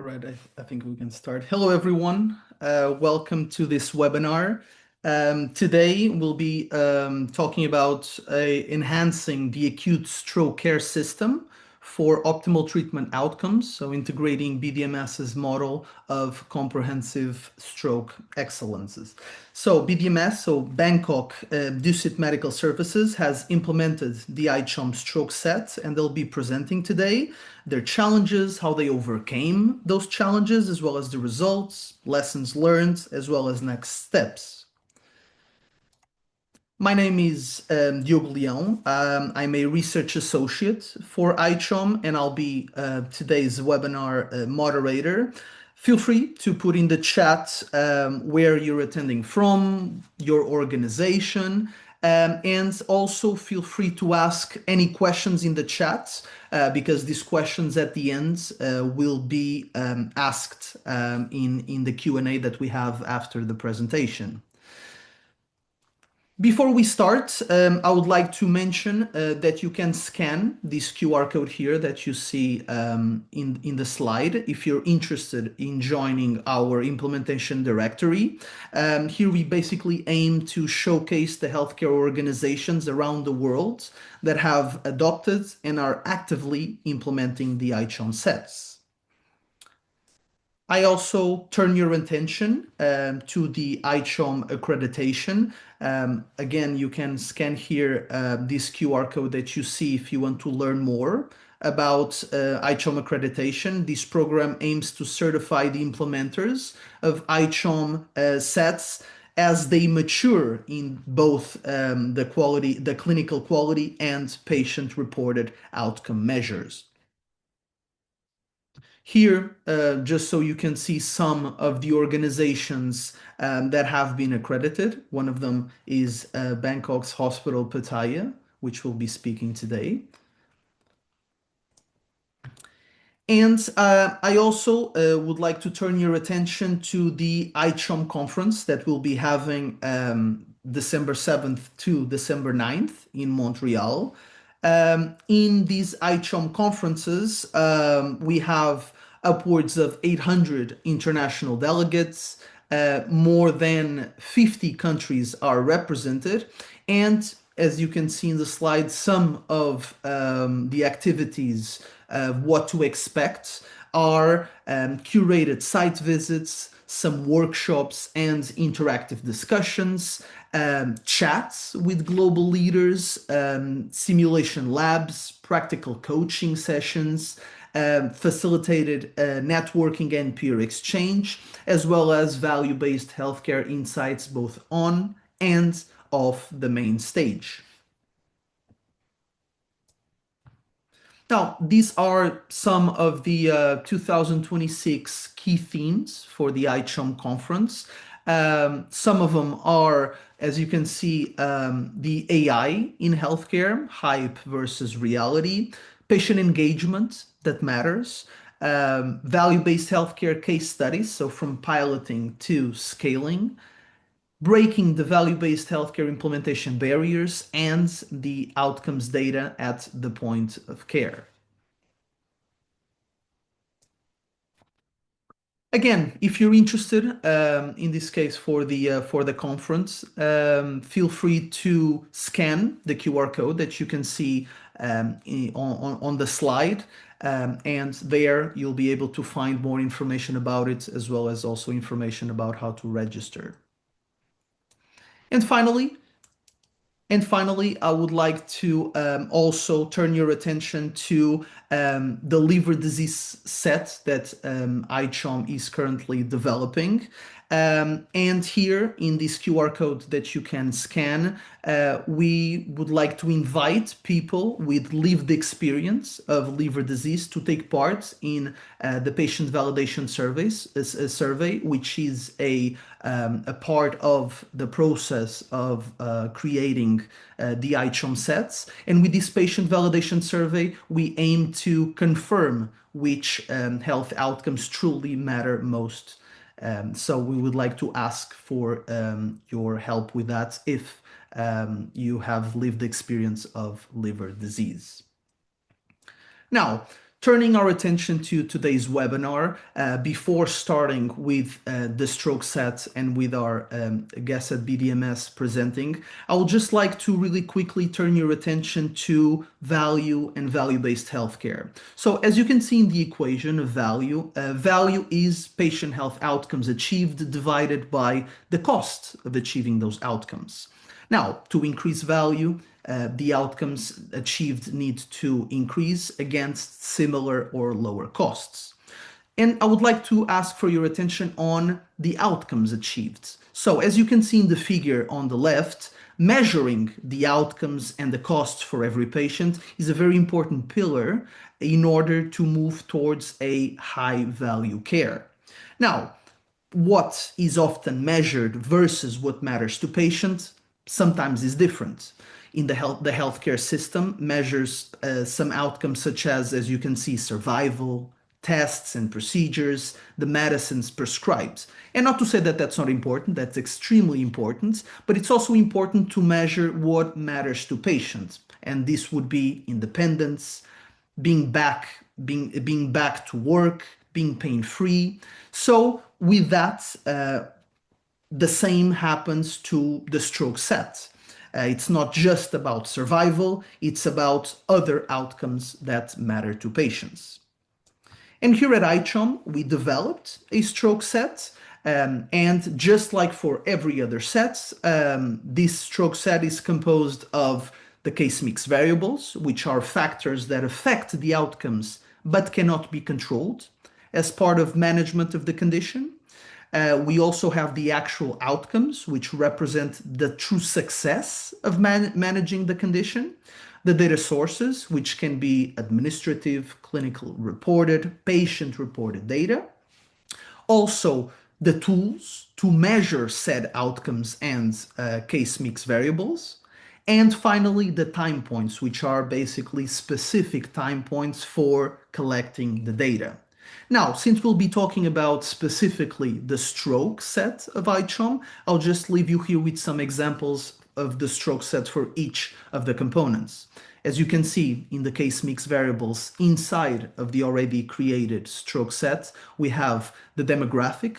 right, I think we can start. Hello, everyone. Welcome to this webinar. Today, we'll be talking about enhancing the acute stroke care system for optimal treatment outcomes, so integrating BDMS's model of comprehensive stroke excellences. So BDMS, so Bangkok Dusit Medical Services, has implemented the ICHOM Stroke Set, and they'll be presenting today their challenges, how they overcame those challenges, as well as the results, lessons learned, as well as next steps. My name is Diogo Leão. I'm a research associate for ICHOM, and I'll be today's webinar moderator. Feel free to put in the chat where you're attending from, your organization, and also feel free to ask any questions in the chat because these questions at the end will be asked in the Q&A that we have after the presentation. Before we start, I would like to mention that you can scan this QR code here that you see in the slide if you're interested in joining our implementation directory. Here we basically aim to showcase the healthcare organizations around the world that have adopted and are actively implementing the ICHOM sets. I also turn your attention to the ICHOM accreditation. Again, you can scan here this QR code that you see if you want to learn more about ICHOM accreditation. This program aims to certify the implementers of ICHOM sets as they mature in both the clinical quality and patient-reported outcome measures. Here, just so you can see some of the organizations that have been accredited. One of them is Bangkok's Hospital Pattaya, which we'll be speaking today. And I also would like to turn your attention to the ICHOM conference that we'll be having December 7th to December 9th in Montreal. In these ICHOM conferences, we have upwards of 800 international delegates, more than 50 countries are represented, and as you can see in the slide, some of the activities of what to expect are curated site visits, some workshops and interactive discussions, chats with global leaders, simulation labs, practical coaching sessions, facilitated networking and peer exchange, as well as value-based healthcare insights both on and off the main stage. Now, these are some of the 2026 key themes for the ICHOM conference. Some of them are, as you can see, the AI in healthcare, hype versus reality, patient engagement that matters, value-based healthcare case studies, so from piloting to scaling, breaking the value-based healthcare implementation barriers, and the outcomes data at the point of care. Again, if you're interested, in this case for the conference, feel free to scan the QR code that you can see on the slide, and there you'll be able to find more information about it, as well as also information about how to register. And finally, I would like to also turn your attention to the liver disease set that ICHOM is currently developing. And here in this QR code that you can scan, we would like to invite people with lived experience of liver disease to take part in the patient validation survey, which is a part of the process of creating the ICHOM sets. And with this patient validation survey, we aim to confirm which health outcomes truly matter most. So we would like to ask for your help with that if you have lived experience of liver disease. Now, Turning our attention to today's webinar, before starting with the stroke set and with our guest at BDMS presenting, I would just like to really quickly turn your attention to value and value-based healthcare. So as you can see in the equation of value, value is patient health outcomes achieved divided by the cost of achieving those outcomes. Now, to increase value, the outcomes achieved need to increase against similar or lower costs. And I would like to ask for your attention on the outcomes achieved. So as you can see in the figure on the left, measuring the outcomes and the costs for every patient is a very important pillar in order to move towards a high value care. Now, what is often measured versus what matters to patients sometimes is different. In the healthcare system measures some outcomes such as you can see, survival, tests and procedures, the medicines prescribed. And not to say that that's not important, that's extremely important, but it's also important to measure what matters to patients. And this would be independence, being back to work, being pain-free. So with that, the same happens to the stroke set. It's not just about survival, it's about other outcomes that matter to patients. And here at ICHOM, we developed a stroke set, and just like for every other set, this stroke set is composed of the case mix variables, which are factors that affect the outcomes but cannot be controlled as part of management of the condition. We also have the actual outcomes, which represent the true success of managing the condition. The data sources, which can be administrative, clinical reported, patient reported data. Also, the tools to measure said outcomes and case mix variables. And finally, the time points, which are basically specific time points for collecting the data. Now, since we'll be talking about specifically the stroke set of ICHOM, I'll just leave you here with some examples of the stroke set for each of the components. As you can see in the case mix variables inside of the already created stroke set, we have the demographic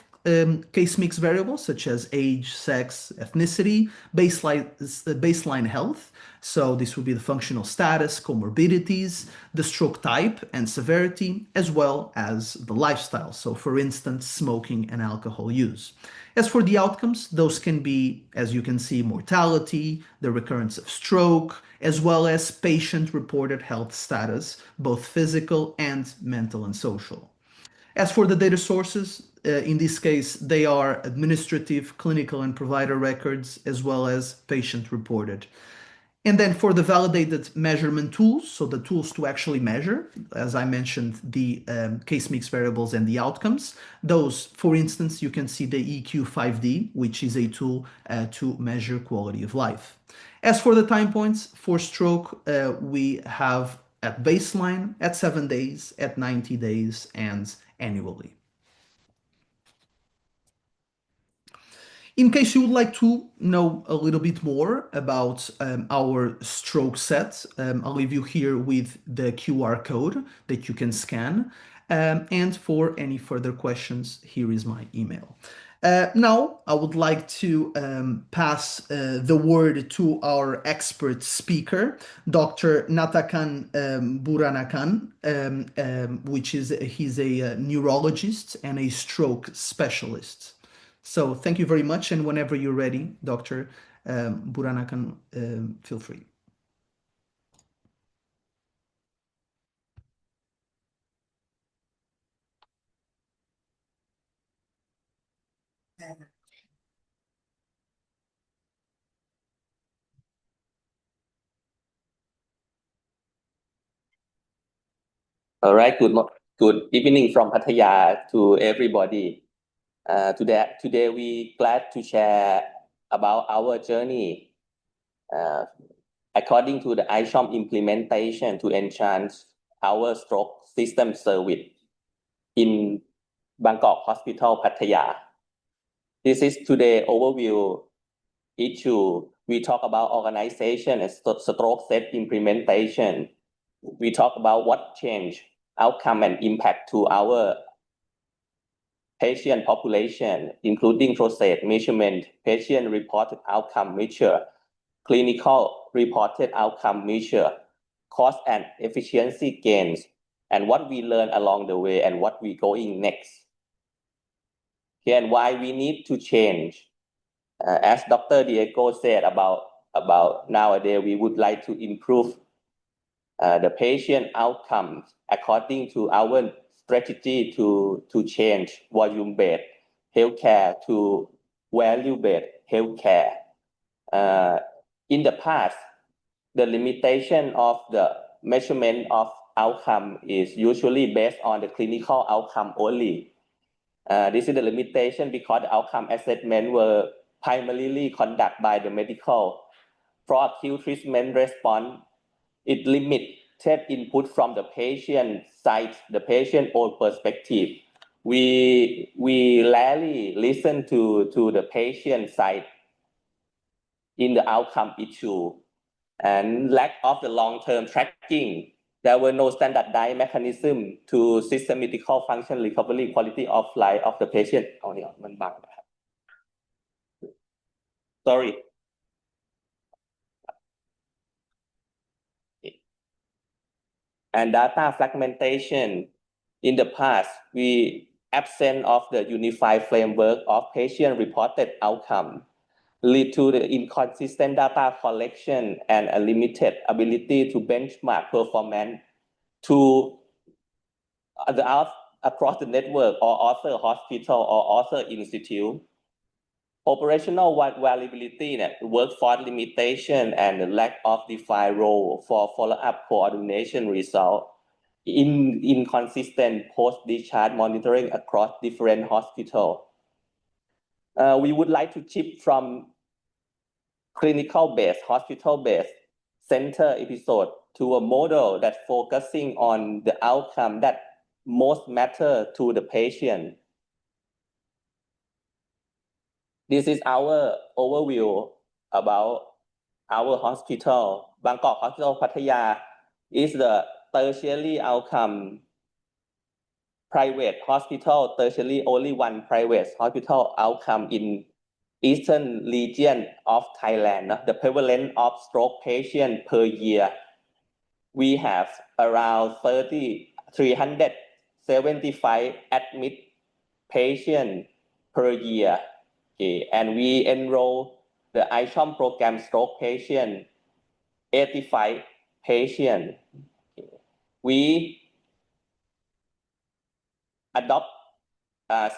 case mix variables such as age, sex, ethnicity, baseline health. So this would be the functional status, comorbidities, the stroke type and severity, as well as the lifestyle. So for instance, smoking and alcohol use. As for the outcomes, those can be, as you can see, mortality, the recurrence of stroke, as well as patient-reported health status, both physical and mental and social. As for the data sources, in this case, they are administrative, clinical, and provider records, as well as patient-reported. And then for the validated measurement tools, so the tools to actually measure, as I mentioned, the case mix variables and the outcomes, those, for instance, you can see the EQ5D, which is a tool to measure quality of life. As for the time points for stroke, we have at baseline, at 7 days, at 90 days, and annually. In case you would like to know a little bit more about our stroke set, I'll leave you here with the QR code that you can scan. And for any further questions, here is my email. Now, I would like to pass the word to our expert speaker, Dr. Nattakarn Buranakul, he's a neurologist and a stroke specialist. So thank you very much, and whenever you're ready, Dr. Buranakul, feel free. All right, good evening from Pattaya to everybody. Today we glad to share about our journey according to the ICHOM implementation to enhance our stroke system service in Bangkok Hospital Pattaya. This is today overview issue. We talk about organization and stroke set implementation. We talk about what changed outcome and impact to our patient population, including process measurement, patient reported outcome measure, clinical reported outcome measure, cost and efficiency gains, and what we learn along the way and what we going next. Okay, and why we need to change. As Dr. Diego said about nowadays, we would like to improve the patient outcomes according to our strategy to change volume-based healthcare to value-based healthcare. In the past, the limitation of the measurement of outcome is usually based on the clinical outcome only. This is the limitation because the outcome assessment were primarily conducted by the medical. For acute treatment response, it limited input from the patient side, the patient own perspective. We rarely listen to the patient side in the outcome issue, and lack of the long-term tracking. There were no standardized mechanism to system medical function recovery quality of life of the patient. Sorry. And data fragmentation. In the past, we absent of the unified framework of patient-reported outcome, lead to the inconsistent data collection and a limited ability to benchmark performance to across the network or other hospital or other institute. Operational variability, workforce limitation, and the lack of defined role for follow-up coordination result in inconsistent post-discharge monitoring across different hospitals. We would like to shift from clinical-based, hospital-based center episode to a model that focusing on the outcome that most matter to the patient. This is our overview about our hospital. Bangkok Hospital Pattaya is the tertiary outcome private hospital, tertiary only one private hospital outcome in Eastern region of Thailand. The prevalence of stroke patient per year, we have around 375 admit patient per year. Okay. And we enroll the ICHOM program stroke patient, 85 patient. Okay. We adopt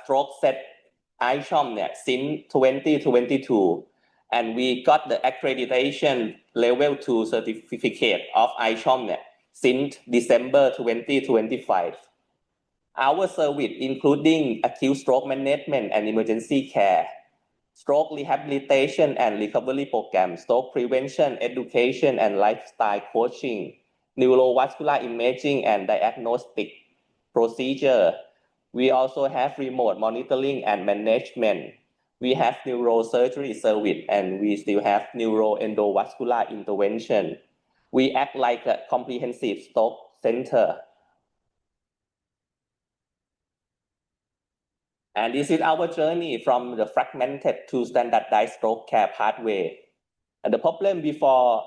stroke set ICHOM since 2022, and we got the accreditation level 2 certificate of ICHOM since December 2025. Our service including acute stroke management and emergency care, stroke rehabilitation and recovery program, stroke prevention, education and lifestyle coaching, neurovascular imaging and diagnostic procedure. We also have remote monitoring and management. We have neurosurgery service, and we still have neuroendovascular intervention. We act like a comprehensive stroke center. And this is our journey from the fragmented to standardized stroke care pathway. And the problem before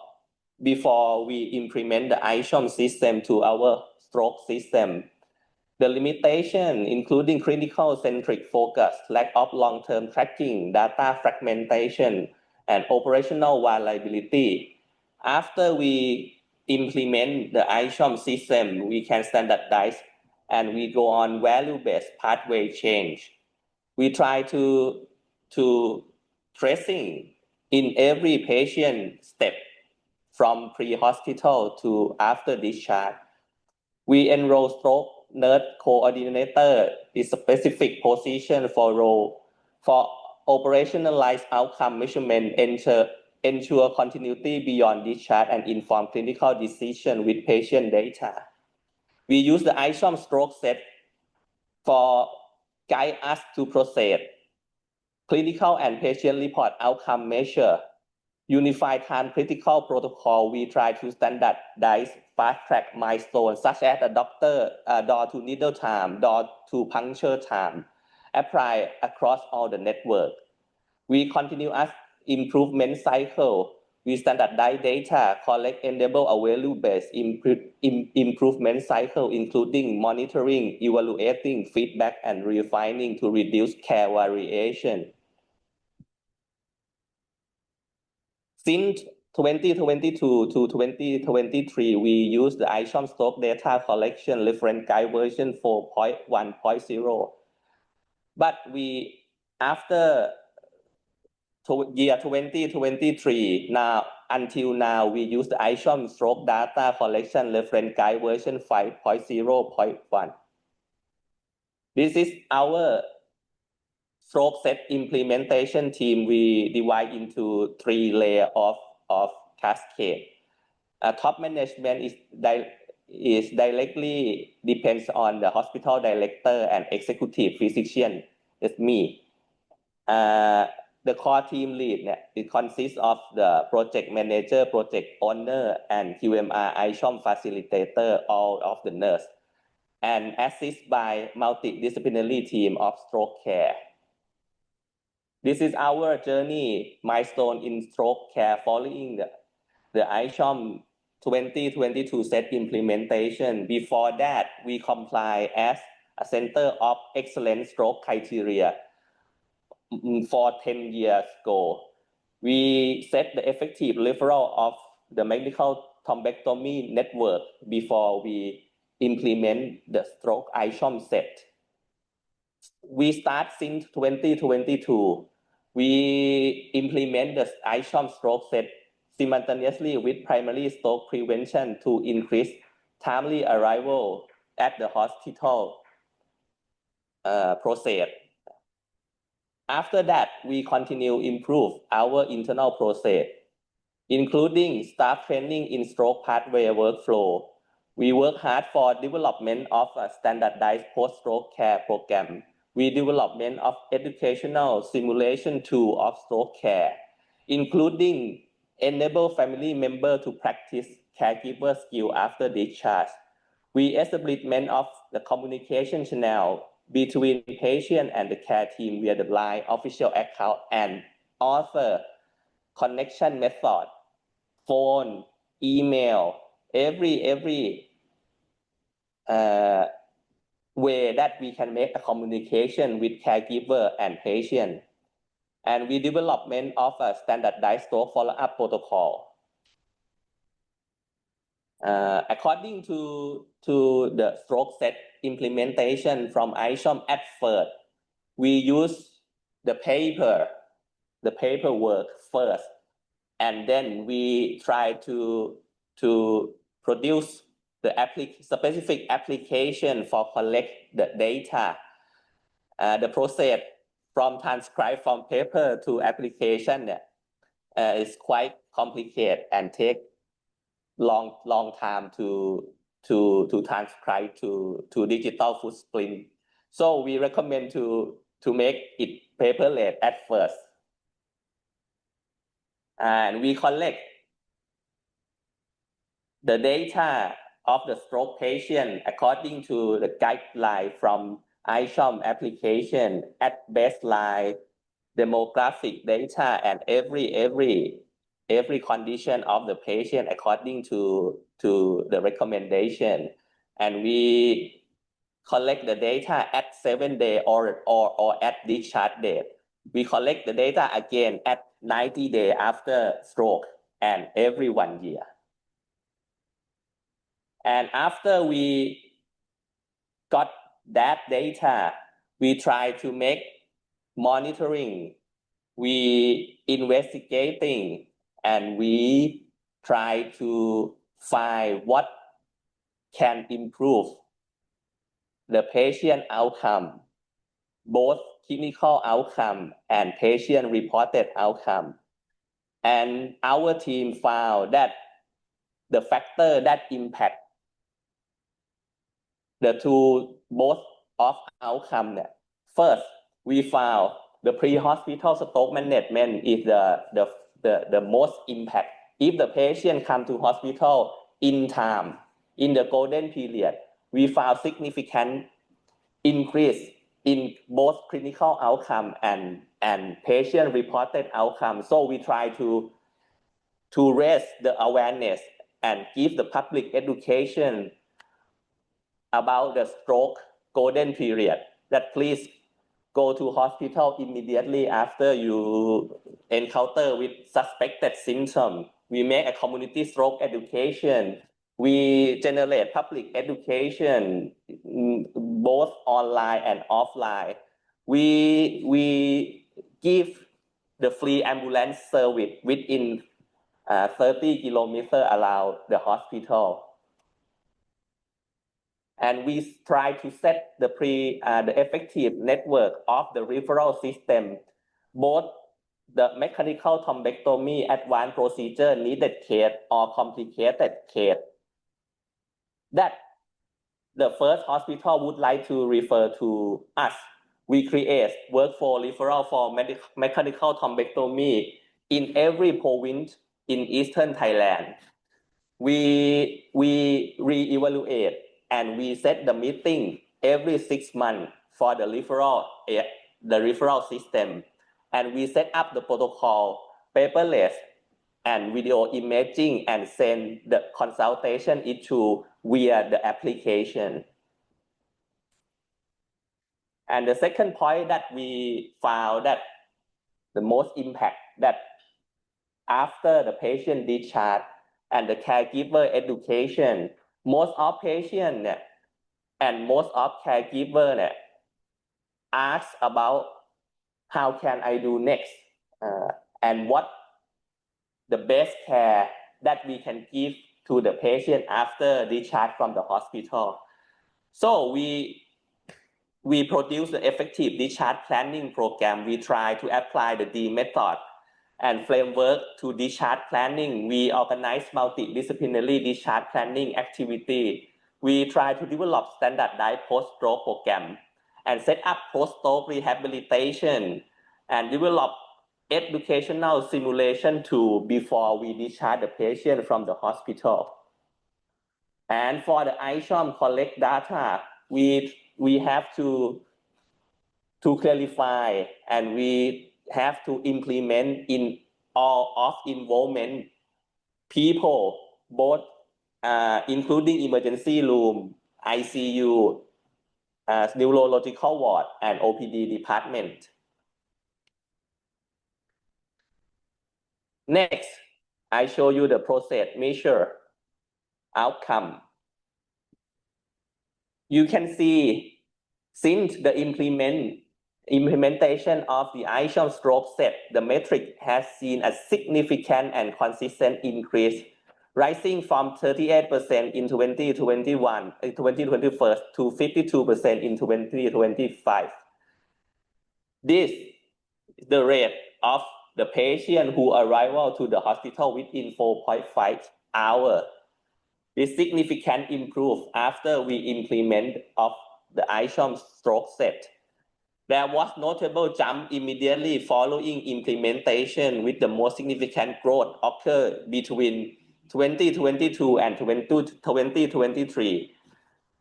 we implement the ICHOM system to our stroke system, the limitation, including clinical-centric focus, lack of long-term tracking, data fragmentation, and operational variability. After we implement the ICHOM system, we can standardize and we go on value-based pathway change. We try to tracing in every patient step from pre-hospital to after discharge. We enroll stroke nurse coordinator is a specific position for role for operationalized outcome measurement, ensure continuity beyond discharge and inform clinical decision with patient data. We use the ICHOM Stroke Set for guide us to process clinical and patient report outcome measure unified time critical protocol, we try to standardize fast-track milestones such as a door to needle time, door to puncture time, apply across all the network. We continuous improvement cycle. We standardize data, collect enable a value-based improvement cycle, including monitoring, evaluating, feedback, and refining to reduce care variation. Since 2022 to 2023, we use the ICHOM Stroke Data Collection Reference Guide version 4.1.0. But after year 2023, until now, we use the ICHOM Stroke Data Collection Reference Guide version 5.0.1. This is our stroke set implementation team. We divide into 3 layers of cascade. Top management is directly depends on the hospital director and executive physician. That's me. The core team lead, it consists of the project manager, project owner, and QMR ICHOM facilitator, all of the nurse, and assist by multidisciplinary team of stroke care. This is our journey milestone in stroke care following the ICHOM 2022 set implementation. Before that, we comply as a Center of Excellence Stroke criteria for 10 years ago. We set the effective referral of the medical thrombectomy network before we implement the stroke ICHOM set. We start since 2022. We implement the ICHOM Stroke Set simultaneously with primary stroke prevention to increase timely arrival at the hospital process. After that, we continue improve our internal process, including staff training in stroke pathway workflow. We work hard for development of a standardized post-stroke care program. We development of educational simulation tool of stroke care, including enable family member to practice caregiver skill after discharge. We establishment of the communication channel between patient and the care team via the line official account and offer connection method, phone, email, every way that we can make a communication with caregiver and patient. And we development of a standardized stroke follow-up protocol. According to the stroke set implementation from ICHOM at first, we use the paperwork first, and then we try to produce the specific application for collect the data. The process from transcribe from paper to application is quite complicated and take long time to transcribe to digital footprint. So we recommend to make it paperless at first. And we collect the data of the stroke patient according to the guideline from ICHOM application at baseline, demographic data, and every condition of the patient according to the recommendation. And we collect the data at 7 days or at discharge date. We collect the data again at 90 days after stroke and every 1 year. And after we got that data, we try to make monitoring, we investigating, and we try to find what can improve the patient outcome, both clinical outcome and patient reported outcome. And our team found that the factor that impact the two both of outcome. First, we found the pre-hospital stroke management is the the most impact. If the patient come to hospital in time, in the golden period, we found significant increase in both clinical outcome and patient reported outcome. So we try to raise the awareness and give the public education about the stroke golden period, that please go to hospital immediately after you encounter with suspected symptom. We make a community stroke education. We generate public education, both online and offline. We give the free ambulance service within 30 kilometers around the hospital. And we try to set the effective network of the referral system, both the mechanical thrombectomy advanced procedure needed case or complicated case that the first hospital would like to refer to us. We create workflow referral for mechanical thrombectomy in every province in Eastern Thailand. We re-evaluate and we set the meeting every 6 months for the referral system. And we set up the protocol paperless and video imaging and send the consultation issue via the application. And the second point that we found that the most impact that after the patient discharge and the caregiver education, most of patients and most of caregiver ask about how can I do next and what the best care that we can give to the patient after discharge from the hospital. So we produce the effective discharge planning program. We try to apply the D method and framework to discharge planning. We organize multidisciplinary discharge planning activity. We try to develop standardized post-stroke program and set up post-stroke rehabilitation and develop educational simulation tool before we discharge the patient from the hospital. And for the ICHOM collect data, we have to clarify and we have to implement in all of involvement people, both including emergency room, ICU, neurological ward, and OPD department. Next, I show you the process measure outcome. You can see since the implementation of the ICHOM Stroke Set, the metric has seen a significant and consistent increase, rising from 38% in 2021 to 52% in 2025. This is the rate of the patient who arrival to the hospital within 4.5 hours. This significant improve after we implement of the ICHOM Stroke Set. There was notable jump immediately following implementation, with the most significant growth occur between 2022 and 2023,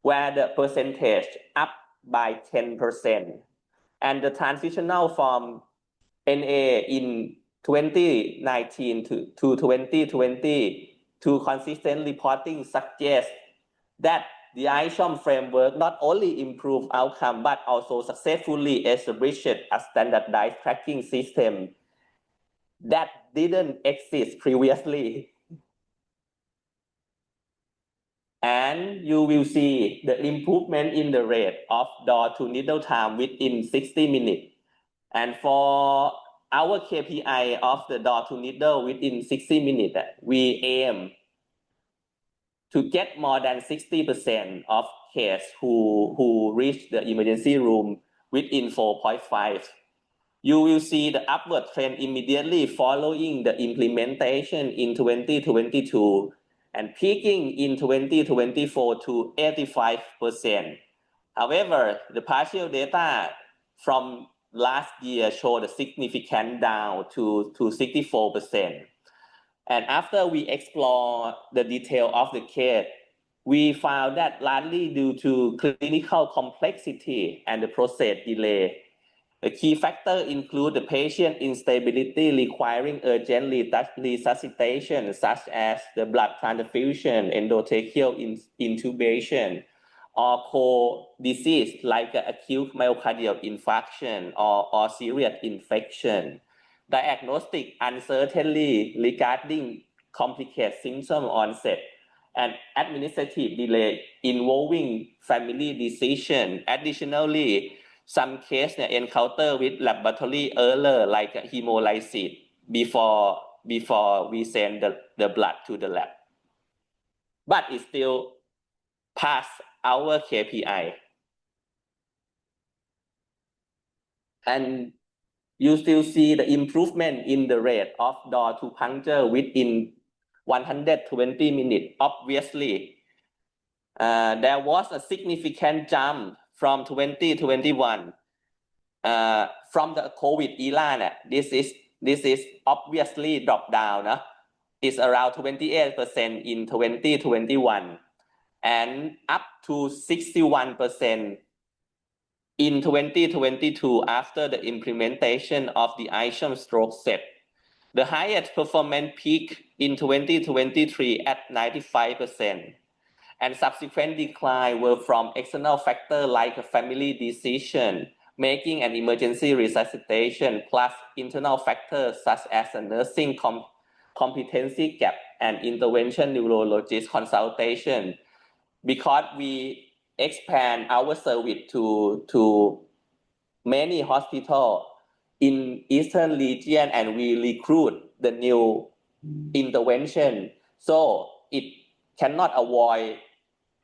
where the percentage up by 10%. And the transitional from NA in 2019 to 2020 to consistent reporting suggests that the ICHOM framework not only improved outcome but also successfully established a standardized tracking system that didn't exist previously. And you will see the improvement in the rate of door to needle time within 60 minutes. And for our KPI of the door to needle within 60 minutes, we aim to get more than 60% of cases who reach the emergency room within 4.5. You will see the upward trend immediately following the implementation in 2022 and peaking in 2024 to 85%. However, the partial data from last year showed a significant down to 64%. And after we explore the detail of the case, we found that largely due to clinical complexity and the process delay. The key factors include the patient instability requiring urgent resuscitation, such as the blood transfusion, endotracheal intubation, or core disease like acute myocardial infarction or serious infection. Diagnostic uncertainty regarding complicated symptom onset and administrative delay involving family decision. Additionally, some cases encounter with laboratory error like hemolysis before we send the blood to the lab. But it still pass our KPI. And you still see the improvement in the rate of door to puncture within 120 minutes. Obviously, there was a significant jump from 2021. From the COVID era, this is obviously dropped down. It's around 28% in 2021 and up to 61% in 2022 after the implementation of the ICHOM Stroke Set. The highest performance peak in 2023 at 95%. And subsequent decline were from external factors like a family decision, making an emergency resuscitation, plus internal factors such as a nursing competency gap and intervention neurologist consultation. Because we expand our service to many hospitals in Eastern region and we recruit the new intervention. So it cannot avoid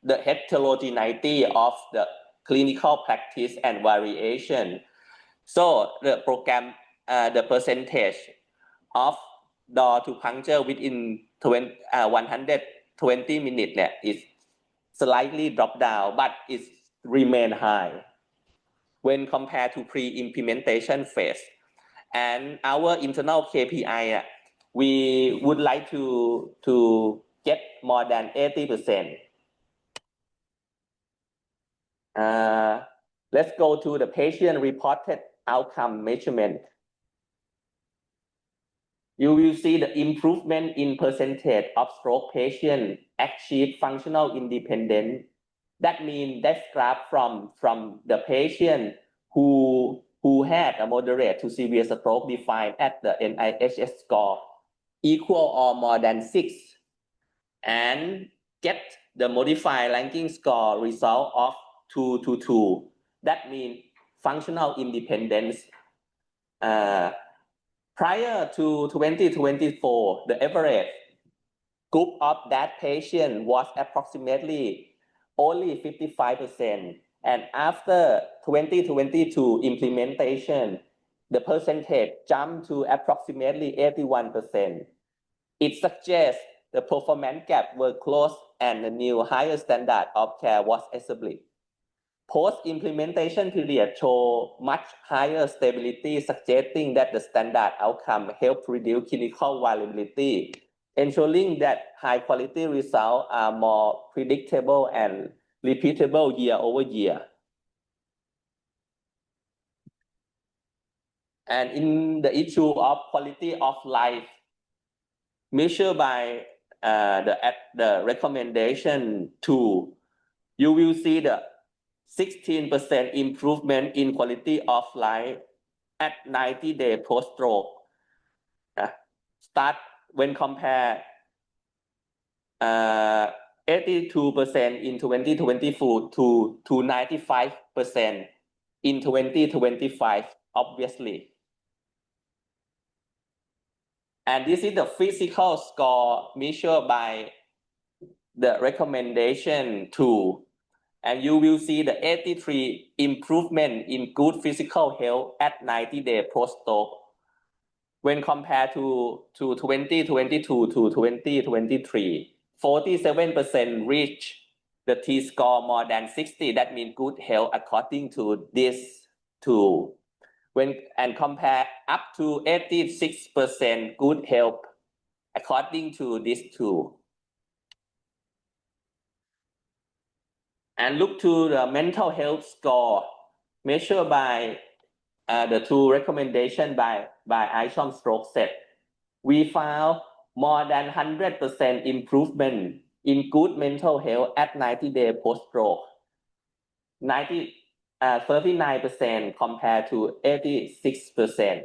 the heterogeneity of the clinical practice and variation. So the program, the percentage of door to puncture within 120 minutes is slightly dropped down, but it remain high when compared to pre-implementation phase. And our internal KPI, we would like to get more than 80%. Let's go to the patient-reported outcome measurement. You will see the improvement in percentage of stroke patients achieve functional independence. That means that graph from the patient who had a moderate to severe stroke defined at the NIHS score equal or more than 6 and get the modified ranking score result of 2 to 2. That means functional independence. Prior to 2024, the average group of that patient was approximately only 55%. And after 2022 implementation, the percentage jumped to approximately 81%. It suggests the performance gap were closed and a new higher standard of care was established. Post-implementation period show much higher stability, suggesting that the standard outcome help reduce clinical variability, ensuring that high-quality results are more predictable and repeatable year over year. And in the issue of quality of life, measured by the recommendation tool, you will see the 16% improvement in quality of life at 90 days post-stroke. Start when compared 82% in 2024 to 95% in 2025, obviously. And this is the physical score measured by the recommendation tool. And you will see the 83 improvement in good physical health at 90 days post-stroke when compared to 2022 to 2023. 47% reach the T-score more than 60. That means good health according to this tool. and compare up to 86% good health according to this tool. And look to the mental health score measured by the two recommendations by ICHOM Stroke Set. We found more than 100% improvement in good mental health at 90 days post-stroke. 39% compared to 86%.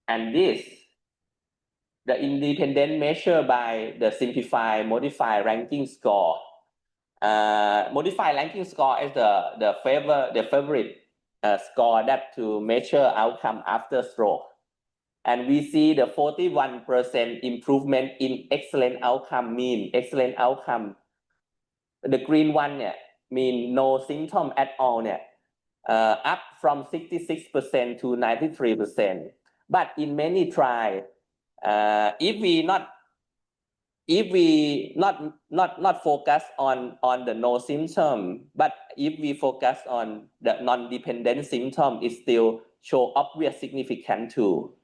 And this, the independent measure by the simplified modified ranking score. Modified ranking score is the favorite score that to measure outcome after stroke. And we see the 41% improvement in excellent outcome mean excellent outcome. The green one mean no symptom at all up from 66% to 93%. But in many trials, if we not focus on the no symptom, but if we focus on the non-dependent symptom, it still show obvious significance too.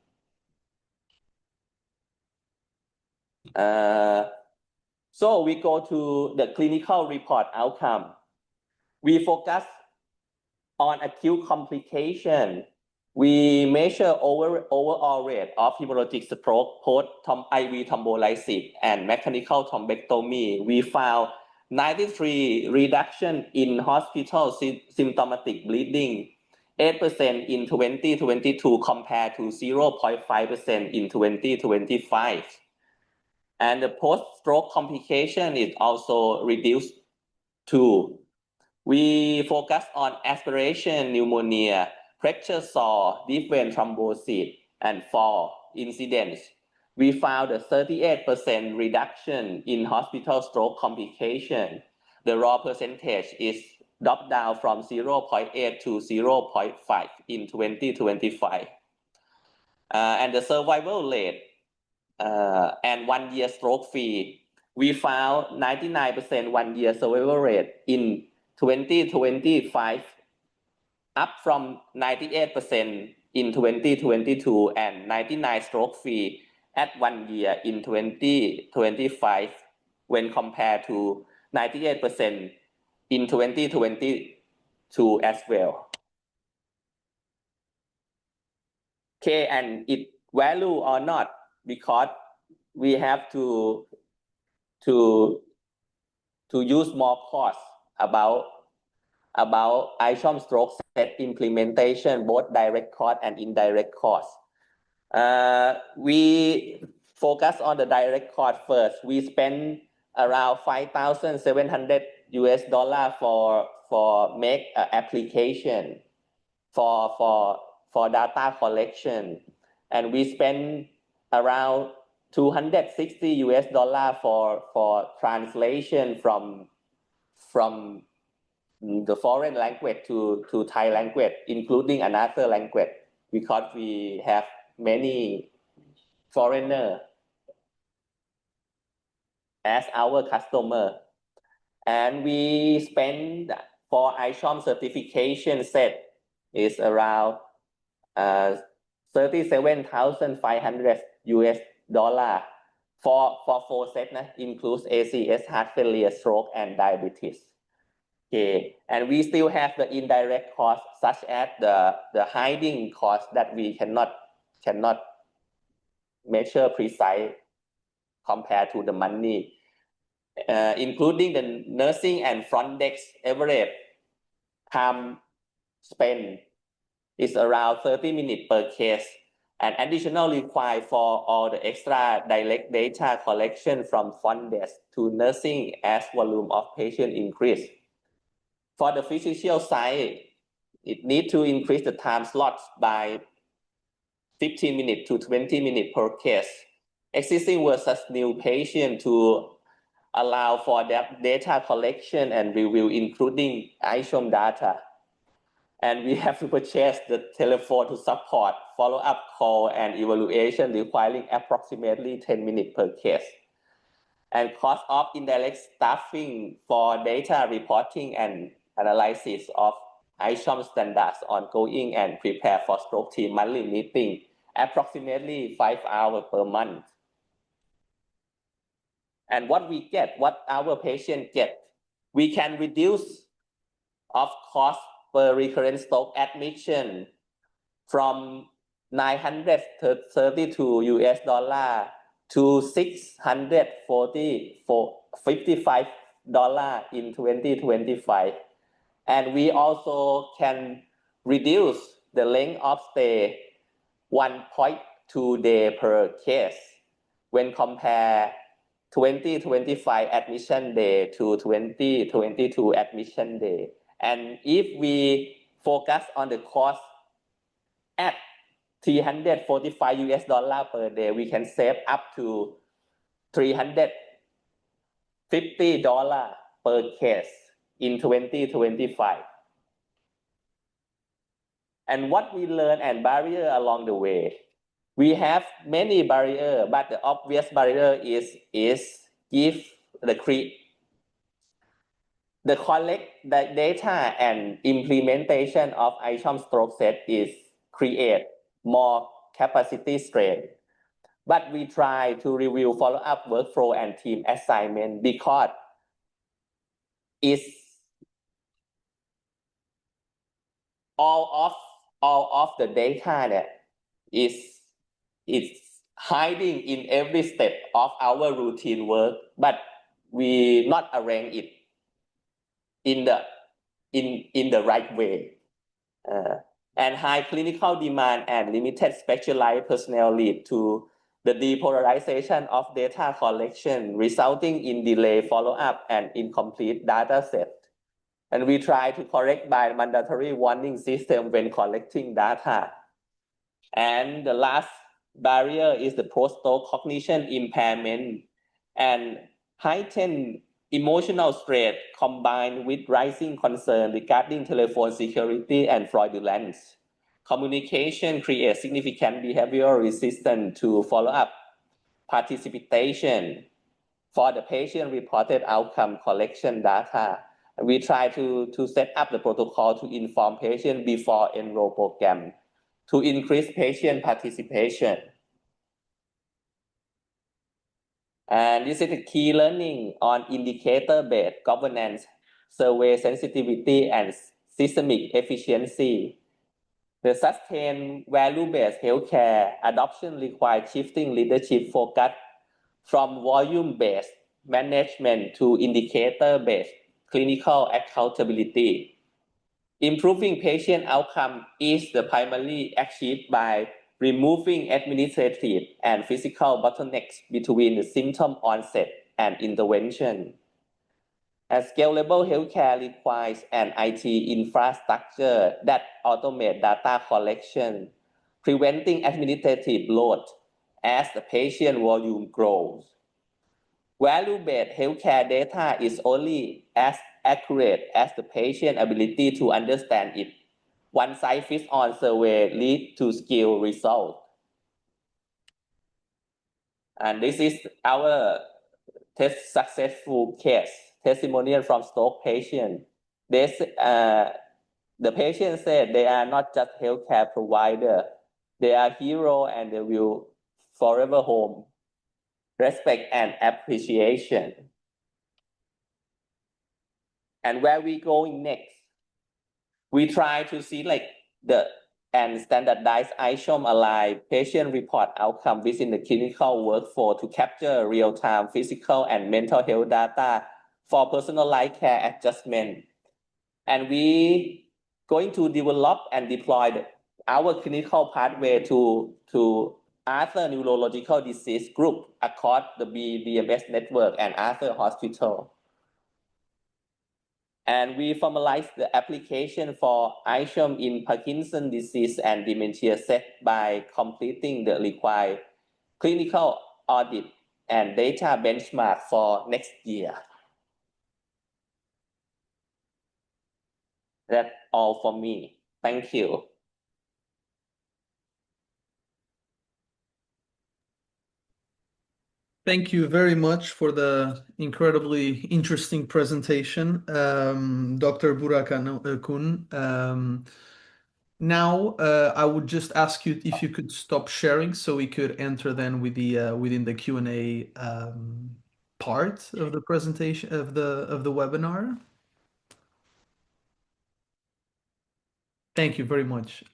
So we go to the clinical report outcome. We focus on acute complication. We measure overall rate of hemorrhagic stroke post IV thrombolysis and mechanical thrombectomy. We found 93 reduction in hospital symptomatic bleeding, 8% in 2022 compared to 0.5% in 2025. And the post-stroke complication is also reduced too. We focus on aspiration pneumonia, pressure sore, deep vein thrombosis, and fall incidents. We found a 38% reduction in hospital stroke complication. The raw percentage is dropped down from 0.8 to 0.5 in 2025. And the survival rate and 1 year stroke free, we found 99% 1 year survival rate in 2025, up from 98% in 2022 and 99 stroke free at 1 year in 2025 when compared to 98% in 2022 as well. Okay, and it value or not, because we have to use more course about ICHOM Stroke Set implementation, both direct cost and indirect cost. We focus on the direct cost first. We spend around $5,700 for make application for data collection, and we spend around $260 for translation from the foreign language to Thai language, including another language, because we have many foreigners as our customer. And we spend for ICHOM certification set is around $37,500 for 4 sets, includes ACS, heart failure, stroke, and diabetes. Okay, and we still have the indirect costs, such as the hiding cost that we cannot measure precise compared to the money, including the nursing and front desk average time spent is around 30 minutes per case, and additional required for all the extra direct data collection from front desk to nursing as volume of patient increase. For the physical side, it needs to increase the time slots by 15 minutes to 20 minutes per case. Existing versus new patient to allow for that data collection and review, including ICHOM data. And we have to purchase the telephone to support follow-up call and evaluation, requiring approximately 10 minutes per case. And cost of indirect staffing for data reporting and analysis of ICHOM standards ongoing and prepare for stroke team monthly meeting, approximately 5 hours per month. And what we get, what our patient get, we can reduce of cost per recurrent stroke admission from $932 to $655 in 2025. And we also can reduce the length of stay 1.2 days per case when compare 2025 admission day to 2022 admission day. And if we focus on the cost at $345 per day, we can save up to $350 per case in 2025. And what we learn and barrier along the way, we have many barriers, but the obvious barrier is if the collect the data and implementation of ICHOM Stroke Set is create more capacity strain. But we try to review follow-up workflow and team assignment because it's all of the data is hiding in every step of our routine work, but we not arrange it in the right way. And high clinical demand and limited specialized personnel lead to the depolarization of data collection, resulting in delayed follow-up and incomplete data set. And we try to correct by mandatory warning system when collecting data. And the last barrier is the post-stroke cognition impairment and heightened emotional stress combined with rising concern regarding telephone security and fraudulence. Communication creates significant behavioral resistance to follow-up participation for the patient-reported outcome collection data. We try to set up the protocol to inform patient before enroll program to increase patient participation. And this is the key learning on indicator-based governance, survey sensitivity, and systemic efficiency. The sustained value-based healthcare adoption requires shifting leadership focus from volume-based management to indicator-based clinical accountability. Improving patient outcome is the primarily achieved by removing administrative and physical bottlenecks between the symptom onset and intervention. A scalable healthcare requires an IT infrastructure that automates data collection, preventing administrative load as the patient volume grows. Value-based healthcare data is only as accurate as the patient's ability to understand it. One-size-fits-all survey leads to skill results. And this is our successful case, testimonial from stroke patient. The patient said they are not just healthcare provider, they are hero and they will forever home. Respect and appreciation. And where we going next? We try to see and standardize ICHOM aligned patient report outcome within the clinical workflow to capture real-time physical and mental health data for personalized care adjustment. And we going to develop and deploy our clinical pathway to other neurological disease group across the BDMS network and other hospitals. And we formalize the application for ICHOM in Parkinson's disease and dementia set by completing the required clinical audit and data benchmark for next year. That's all for me. Thank you. Thank you very much for the incredibly interesting presentation, Dr. Burakun. Now, I would just ask you if you could stop sharing so we could enter then with the within the Q&A part of the presentation of the webinar. Thank you very much.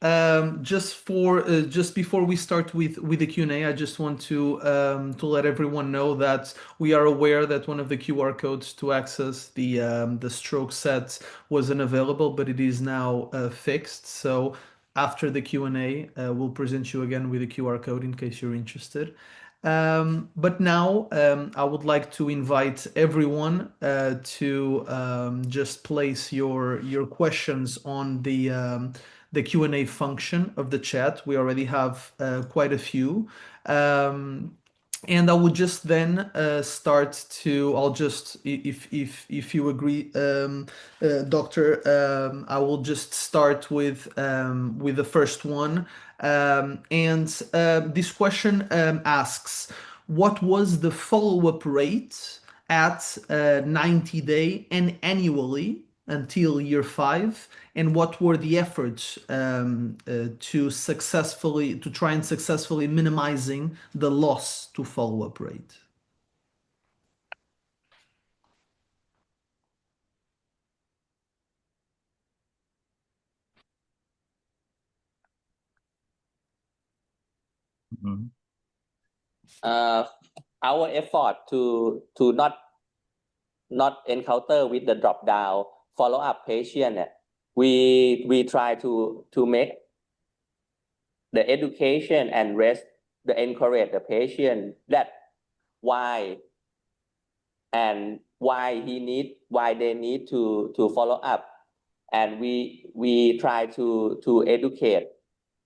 Just before we start with the Q&A, I just want to let everyone know that we are aware that one of the QR codes to access the stroke set wasn't available, but it is now fixed. So after the Q&A, we'll present you again with the QR code in case you're interested. But now I would like to invite everyone to just place your questions on the Q&A function of the chat. We already have quite a few. And I would just then start to, I'll just, if you agree, Doctor, I will just start with the first one. This question asks, what was the follow-up rate at 90-day and annually until year 5, and what were the efforts to try and successfully minimizing the loss to follow-up rate? Mhm. Our effort to not encounter with the drop down follow up patient, we try to make the education and rest the encourage the patient that why they need to follow up, and we try to educate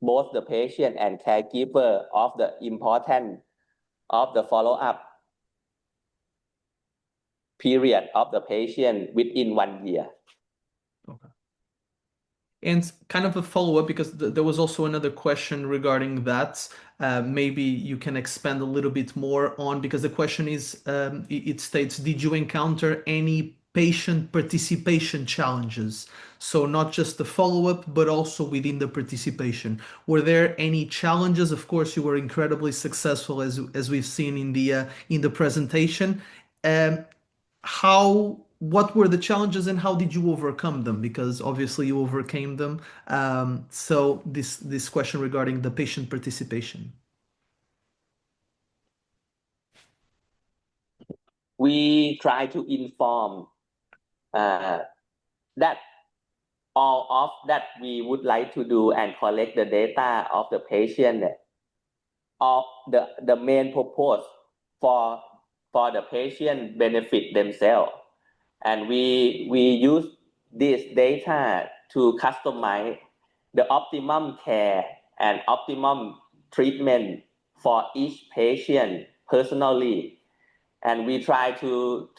both the patient and caregiver of the importance of the follow up period of the patient within 1 year. Okay. And kind of a follow-up, because there was also another question regarding that. Maybe you can expand a little bit more on, because the question is, it states, did you encounter any patient participation challenges? So not just the follow-up, but also within the participation. Were there any challenges? Of course, you were incredibly successful, as we've seen in the presentation. What were the challenges and how did you overcome them? Because obviously you overcame them. So this question regarding the patient participation. We try to inform that all of that we would like to do and collect the data of the patient, of the main purpose for the patient benefit themselves, and we use this data to customize the optimum care and optimum treatment for each patient personally, and we try to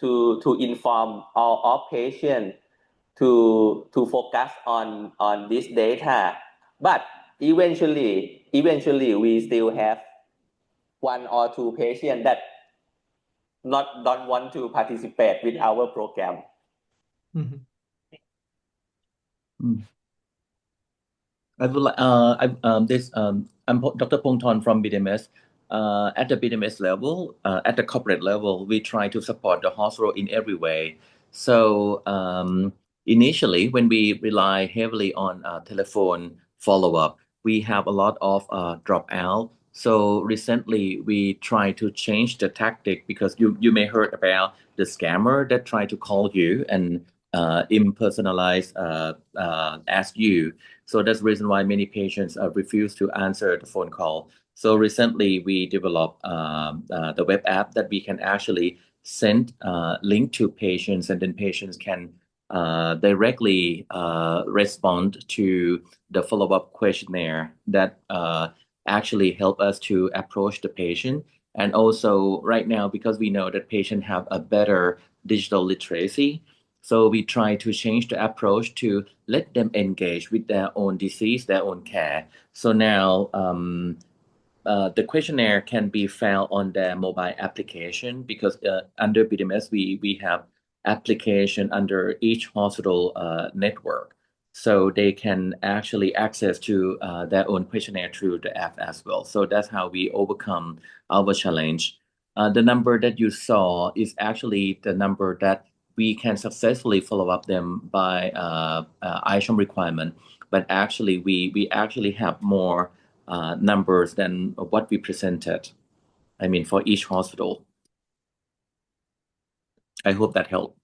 inform all patients to focus on this data, but eventually we still have 1 or 2 patients that don't want to participate with our program. Mm-hmm. I would like, I'm Dr. Pongthorn from BDMS. At the BDMS level, at the corporate level, we try to support the hospital in every way. So initially, when we rely heavily on telephone follow-up, we have a lot of dropout. So recently, we try to change the tactic, because you may heard about the scammer that try to call you and impersonalize, ask you. So that's the reason why many patients refuse to answer the phone call. So recently, we developed the web app that we can actually send link to patients, and then patients can directly respond to the follow-up questionnaire that actually help us to approach the patient. And also right now, because we know that patients have a better digital literacy, so we try to change the approach to let them engage with their own disease, their own care. So now the questionnaire can be found on their mobile application because under BDMS we have application under each hospital network, so they can actually access to their own questionnaire through the app as well. So that's how we overcome our challenge. The number that you saw is actually the number that we can successfully follow up them by ICHOM requirement, but actually we actually have more numbers than what we presented. I mean, for each hospital. I hope that helped.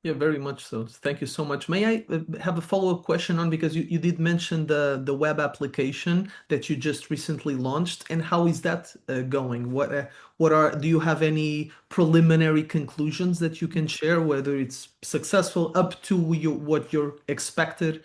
Yeah, very much so. Thank you so much. May I have a follow-up question on, because you did mention the web application that you just recently launched, and how is that going? Do you have any preliminary conclusions that you can share, whether it's successful up to what you're expected?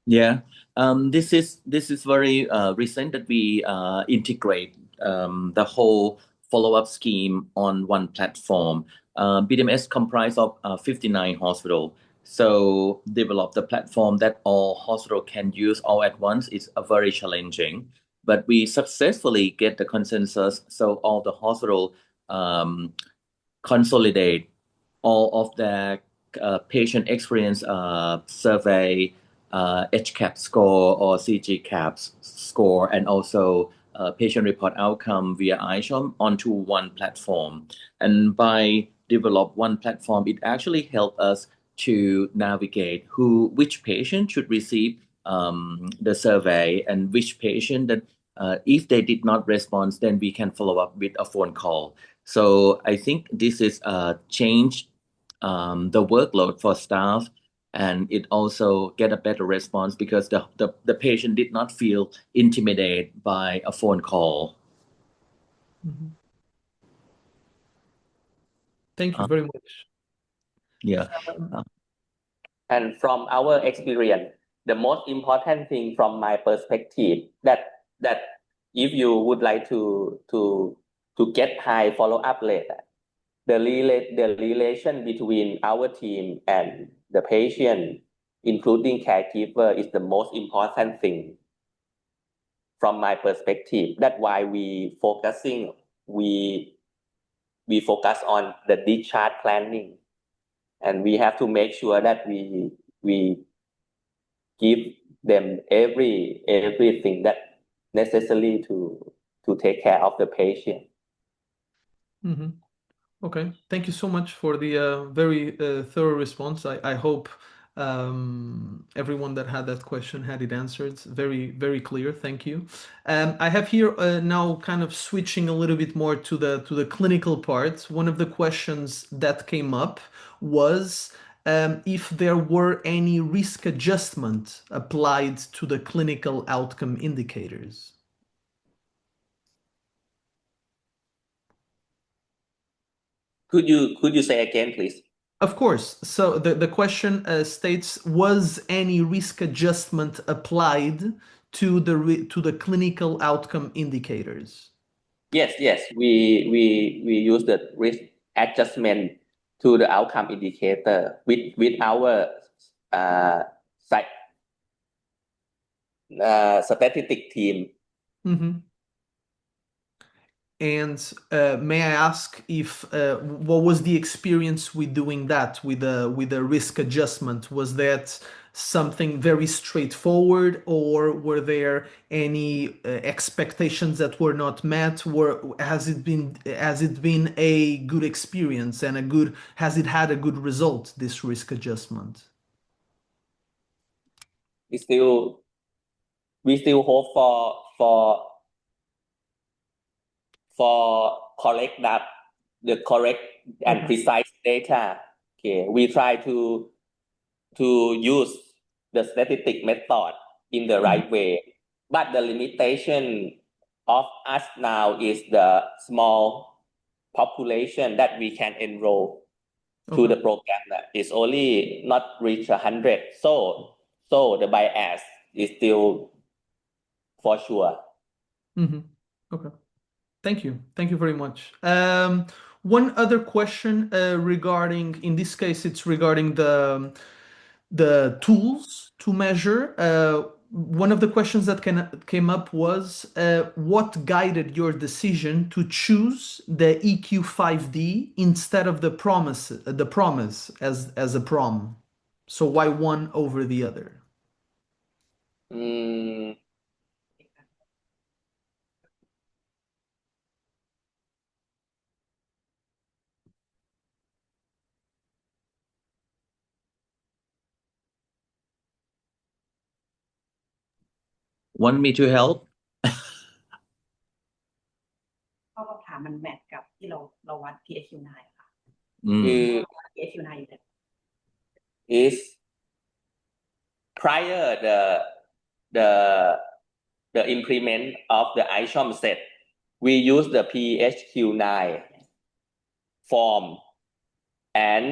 Yeah, this is very recent that we integrate the whole follow-up scheme on one platform. BDMS comprised of 59 hospitals. So develop the platform that all hospitals can use all at once is very challenging. But we successfully get the consensus, so all the hospitals consolidate all of their patient experience survey, HCAP score or CG-CAP score, and also patient report outcome via ICHOM onto one platform. And by develop one platform, it actually helped us to navigate which patient should receive the survey, and which patient that if they did not respond, then we can follow up with a phone call. So I think this is change the workload for staff, and it also get a better response because the patient did not feel intimidated by a phone call. Mm-hmm. Thank you very much. Yeah. And from our experience, the most important thing from my perspective that if you would like to get high follow-up rate, the relation between our team and the patient, including caregiver, is the most important thing from my perspective. That's why we focus on the discharge planning, and we have to make sure that we give them everything that necessary to take care of the patient. Mm-hmm. Okay, thank you so much for the very thorough response. I hope everyone that had that question had it answered. It's very, very clear. Thank you. I have here now kind of switching a little bit more to the clinical part. One of the questions that came up was if there were any risk adjustment applied to the clinical outcome indicators. Could you say again, please? Of course. So the question states, was any risk adjustment applied to the clinical outcome indicators? Yes. We use the risk adjustment to the outcome indicator with our statistic team. Mm-hmm. And may I ask if what was the experience with doing that with a risk adjustment? Was that something very straightforward, or were there any expectations that were not met? Has it been a good experience and has it had a good result, this risk adjustment? We still hope for the correct and precise data. Okay, we try to use the statistic method in the right way, but the limitation of us now is the small population that we can enroll to the program. That is only not reach 100. So the bias is still for sure. Mm-hmm. Okay. Thank you. Thank you very much. One other question regarding, in this case, it's regarding the tools to measure. one of the questions that came up was what guided your decision to choose the EQ5D instead of the promise as a prom? So why one over the other? Mm, Want me to help? ข้อสอบถามมันแมทกับที่เราวัด PHQ-9 ค่ะ คือ PHQ-9 อยู่แต่ is prior the implement of the ICHOM set, we use the PHQ-9 form and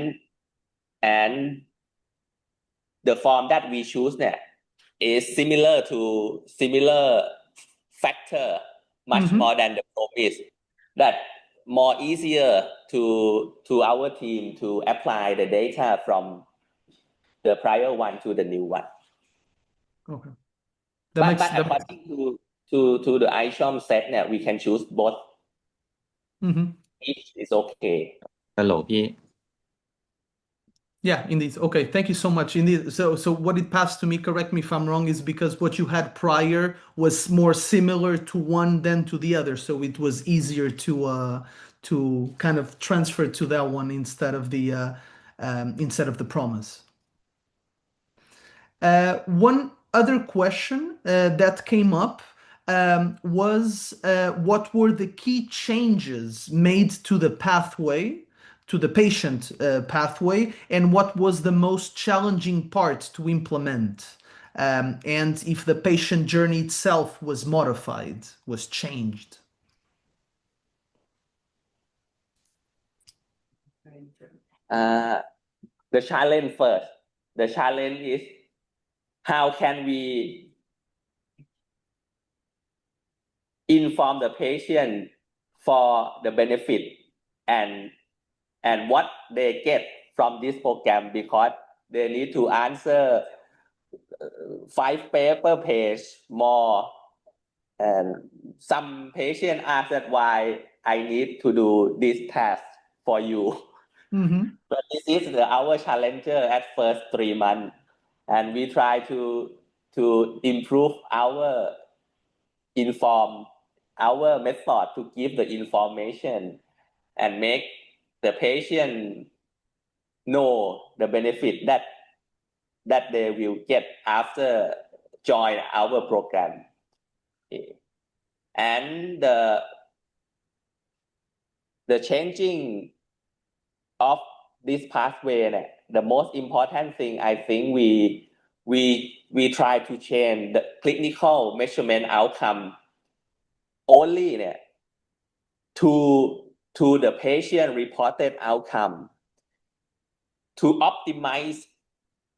the form that we chooseเนี่ย is similar factor much more than the promise that more easier to our team to apply the data from the prior one to the new one. Okay. But according to the ICHOM setเนี่ย we can choose both. Each is okay. Hello พี่ Yeah, indeed. Okay, thank you so much. Indeed. So what it passed to me, correct me if I'm wrong, is because what you had prior was more similar to one than to the other. So it was easier to kind of transfer to that one instead of the promise. One other question that came up was what were the key changes made to the pathway, to the patient pathway, and what was the most challenging part to implement, and if the patient journey itself was modified, was changed. The challenge first. The challenge is how can we inform the patient for the benefit and what they get from this program, because they need to answer 5 paper page more, and some patient ask that why I need to do this task for you. But this is our challenger at first 3 months, and we try to improve our method to give the information and make the patient know the benefit that they will get after join our program. And the changing of this pathway, the most important thing I think we try to change the clinical measurement outcome only to the patient reported outcome, to optimize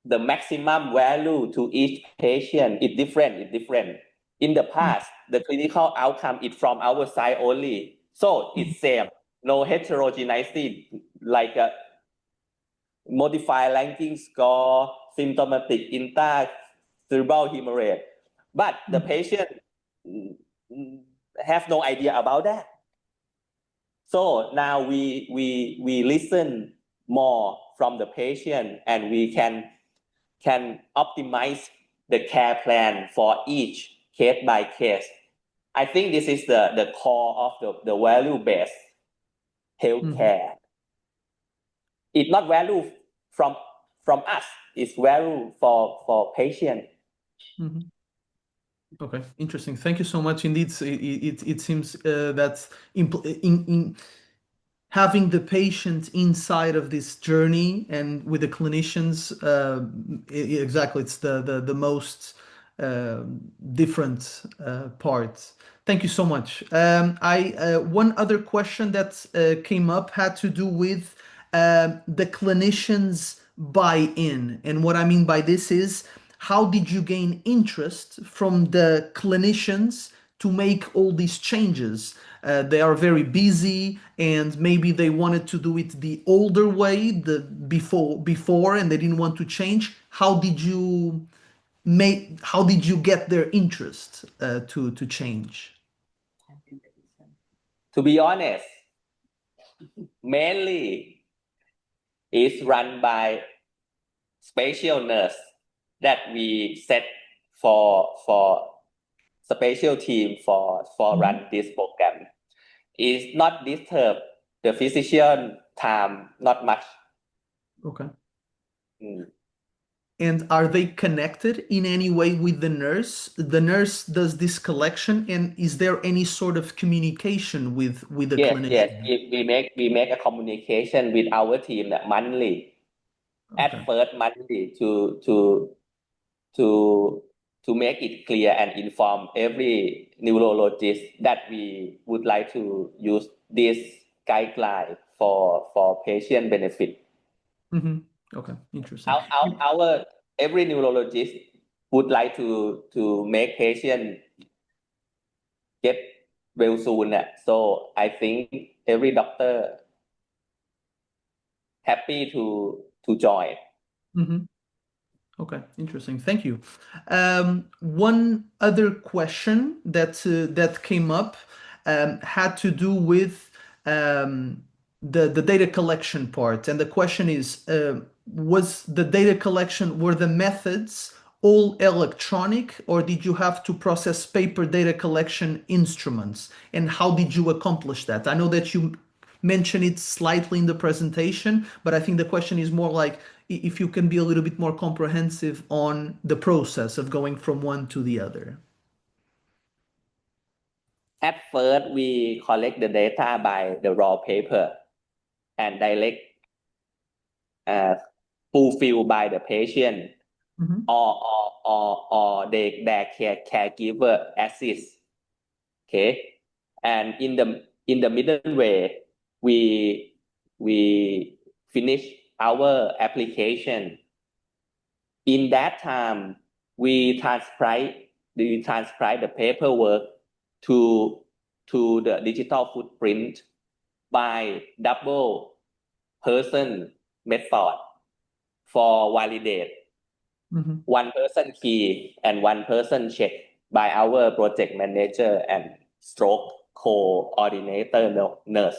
the maximum value to each patient. It's different. In the past, the clinical outcome is from our side only, so it's same, no heterogeneity like a modified ranking score, symptomatic intracerebral hemorrhage, but the patient have no idea about that. So now we listen more from the patient, and we can optimize the care plan for each case by case. I think this is the core of the value-based healthcare. It's not value from us, it's value for patient. Okay, interesting. Thank you so much. Indeed, it seems that in having the patient inside of this journey and with the clinicians, exactly, it's the most different part. Thank you so much. One other question that came up had to do with the clinicians buy-in. And what I mean by this is, how did you gain interest from the clinicians to make all these changes? They are very busy, and maybe they wanted to do it the older way, before, and they didn't want to change. How did you how did you get their interest to change? To be honest, mainly is run by special nurse that we set for special team for run this program. Is not disturb the physician time not much. Okay. Mm. And are they connected in any way with the nurse? The nurse does this collection, and is there any sort of communication with the Yes, clinician? we make a communication with our team monthly. At Okay. first monthly to make it clear and inform every neurologist that we would like to use this guideline for patient benefit. Okay, interesting. Our every neurologist would like to make patient get well soon. So I think every doctor happy to join. Okay, interesting. Thank you. One other question that came up had to do with the data collection part, and the question is, was the data collection, were the methods all electronic, or did you have to process paper data collection instruments, and how did you accomplish that? I know that you mentioned it slightly in the presentation, but I think the question is more like if you can be a little bit more comprehensive on the process of going from one to the other. At first, we collect the data by the raw paper and direct fulfilled by the patient or their caregiver assist. Okay, and in the middle way, we finish our application. In that time, we transcribe the paperwork to the digital footprint by double person method for validate. One person key and one person check by our project manager and stroke coordinator nurse.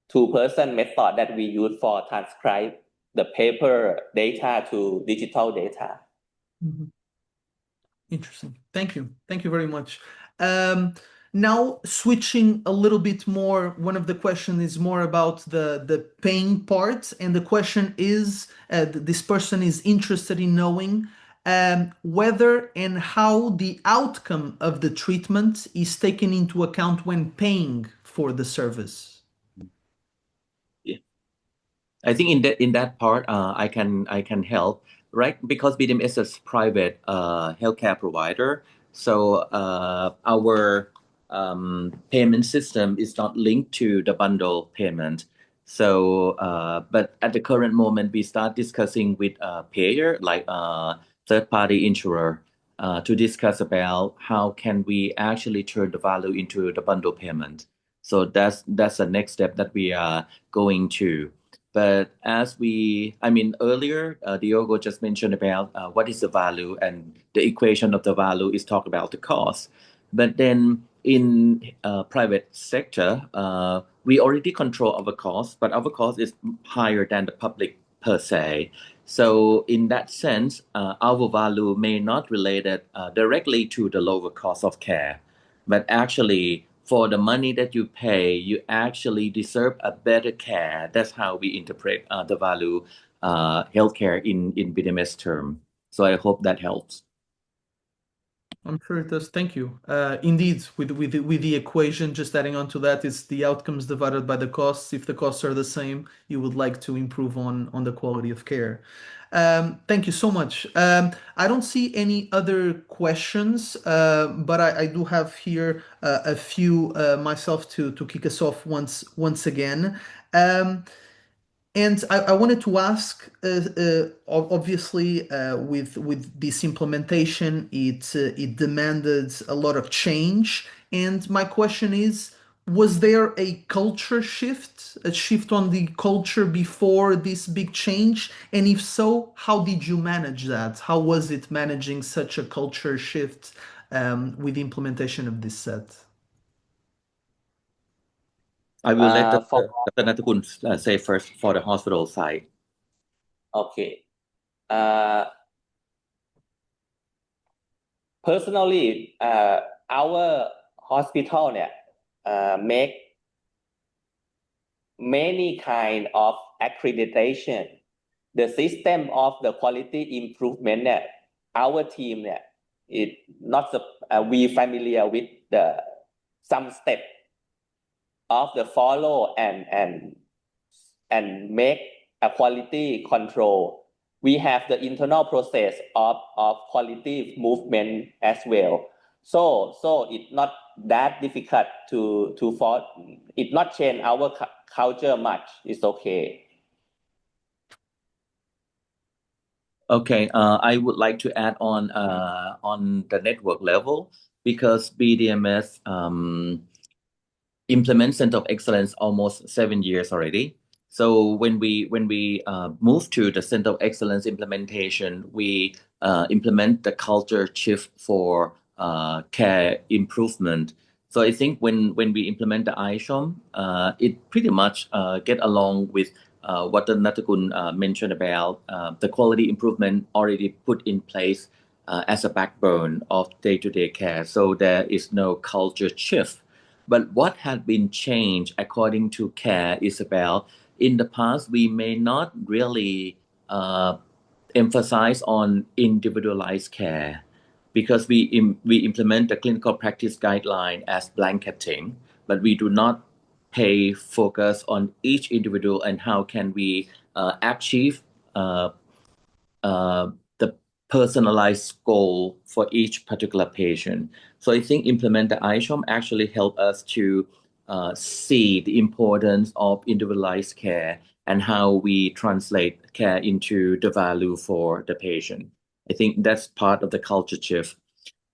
Two-person method that we use for transcribe the paper data to digital data. Interesting. Thank you. Thank you very much. Now switching a little bit more, one of the questions is more about the pain part, and the question is, this person is interested in knowing whether and how the outcome of the treatment is taken into account when paying for the service. Yeah, I think in that part, I can help, right? Because BDMS is private healthcare provider, so our payment system is not linked to the bundle payment. So, but at the current moment, we start discussing with payer, like third-party insurer, to discuss about how can we actually turn the value into the bundle payment. So that's the next step that we are going to. But earlier, Diogo just mentioned about what is the value, and the equation of the value is talk about the cost. But then in private sector, we already control our cost, but our cost is higher than the public per se. So in that sense, our value may not related directly to the lower cost of care, but actually for the money that you pay, you actually deserve a better care. That's how we interpret the value healthcare in BDMS term. So I hope that helps. I'm sure it does. Thank you. Indeed, with the equation, just adding on to that, is the outcomes divided by the costs. If the costs are the same, you would like to improve on the quality of care. Thank you so much. I don't see any other questions, but I do have here a few myself to kick us off once again. And I wanted to ask, obviously, with this implementation, it demanded a lot of change. And my question is, Was there a culture shift, a shift on the culture before this big change? And if so, how did you manage that? How was it managing such a culture shift with the implementation of this set? I will let For Dr. Nattakarn say first for the hospital side. okay. Personally, our hospital make many kind of accreditation. The system of the quality improvement our team is not we familiar with the some step of the follow and make a quality control. We have the internal process of quality movement as well. So it's not that difficult to follow. It not change our culture much. It's okay. Okay, I would like to add on the network level because BDMS implements Center of Excellence almost 7 years already. So when we move to the Center of Excellence implementation, we implement the culture shift for care improvement. So I think when we implement the ICHOM, it pretty much get along with what the Nattakarn mentioned about the quality improvement already put in place as a backbone of day-to-day care. So there is no culture shift. But what had been changed according to care is about in the past, we may not really emphasize on individualized care because we implement the clinical practice guideline as blanketing, but we do not pay focus on each individual and how can we achieve the personalized goal for each particular patient. So I think implement the ICHOM actually help us to see the importance of individualized care and how we translate care into the value for the patient. I think that's part of the culture shift.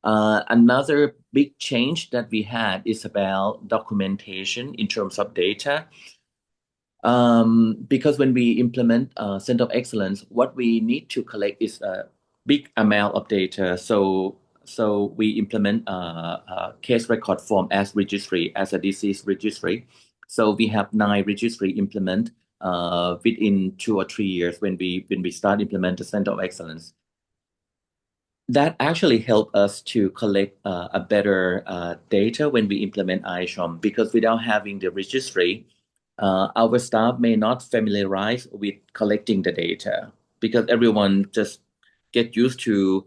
Another big change that we had is about documentation in terms of data. Because when we implement Center of Excellence, what we need to collect is a big amount of data. So we implement a case record form as registry, as a disease registry. So we have 9 registry implement within 2 or 3 years when we start implement the Center of Excellence. That actually helped us to collect a better data when we implement ICHOM because without having the registry, our staff may not familiarize with collecting the data because everyone just get used to